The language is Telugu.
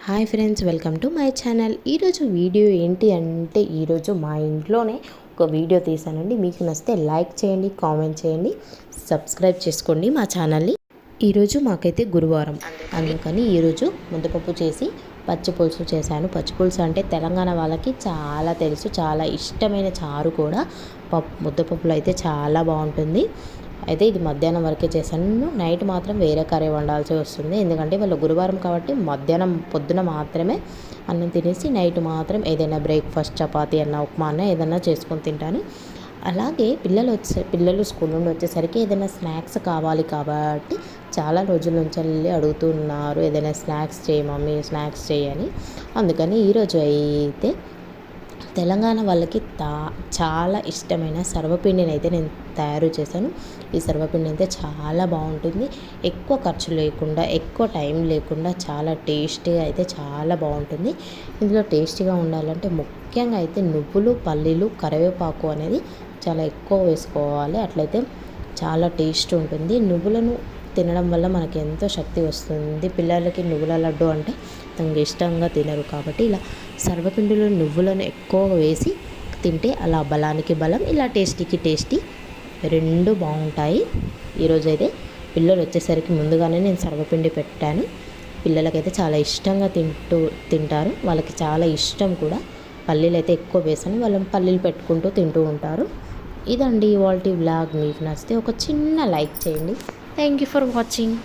Hi friends, welcome to my channel. ఈరోజు వీడియో ఏంటి అంటే ఈరోజు మా ఇంట్లోనే ఒక వీడియో తీసానండి. మీకు నచ్చితే లైక్ చేయండి, కామెంట్ చేయండి, సబ్స్క్రైబ్ చేసుకోండి మా ఛానల్ని. ఈరోజు మాకైతే గురువారం, అందుకని ఈరోజు ముద్దపప్పు చేసి పచ్చి పులుసు చేశాను. పచ్చి పులుసు అంటే తెలంగాణ వాళ్ళకి చాలా తెలుసు, చాలా ఇష్టమైన చారు కూడా. ముద్దపప్పులో అయితే చాలా బాగుంటుంది. అయితే ఇది మధ్యాహ్నం వరకే చేశాను. నైట్ మాత్రం వేరే కర్రీ వండాల్సి వస్తుంది, ఎందుకంటే వాళ్ళు గురువారం కాబట్టి పొద్దున మాత్రమే అన్నం తినేసి నైట్ మాత్రం ఏదైనా బ్రేక్ఫాస్ట్, చపాతీ అన్న, ఉప్మా అన్న ఏదైనా చేసుకొని తింటాను. అలాగే పిల్లలు స్కూల్ నుండి వచ్చేసరికి ఏదైనా స్నాక్స్ కావాలి కాబట్టి చాలా రోజుల నుంచి వెళ్ళి అడుగుతున్నారు, ఏదైనా స్నాక్స్ చేయి మమ్మీ, స్నాక్స్ చేయని. అందుకని ఈరోజు అయితే తెలంగాణ వాళ్ళకి చాలా ఇష్టమైన సర్వపిండిని అయితే నేను తయారు చేశాను. ఈ సర్వపిండి అయితే చాలా బాగుంటుంది. ఎక్కువ ఖర్చు లేకుండా, ఎక్కువ టైం లేకుండా చాలా టేస్టీగా అయితే చాలా బాగుంటుంది. ఇందులో టేస్టీగా ఉండాలంటే ముఖ్యంగా అయితే నువ్వులు, పల్లీలు, కరివేపాకు అనేది చాలా ఎక్కువ వేసుకోవాలి. అట్లయితే చాలా టేస్ట్ ఉంటుంది. నువ్వులను తినడం వల్ల మనకి ఎంతో శక్తి వస్తుంది. పిల్లలకి నువ్వుల లడ్డు అంటే తనకి ఇష్టంగా తినరు కాబట్టి ఇలా సర్వపిండిలో నువ్వులను ఎక్కువగా వేసి తింటే అలా బలానికి బలం, ఇలా టేస్టీకి టేస్టీ రెండు బాగుంటాయి. ఈరోజైతే పిల్లలు వచ్చేసరికి ముందుగానే నేను సర్వపిండి పెట్టాను. పిల్లలకైతే చాలా ఇష్టంగా తింటారు. వాళ్ళకి చాలా ఇష్టం కూడా. పల్లీలు అయితే ఎక్కువ వేసాను, వాళ్ళని పల్లీలు పెట్టుకుంటూ తింటూ ఉంటారు. ఇదండి ఇవాల్టి వ్లాగ్. మీకు నచ్చితే ఒక చిన్న లైక్ చేయండి. Thank you for watching.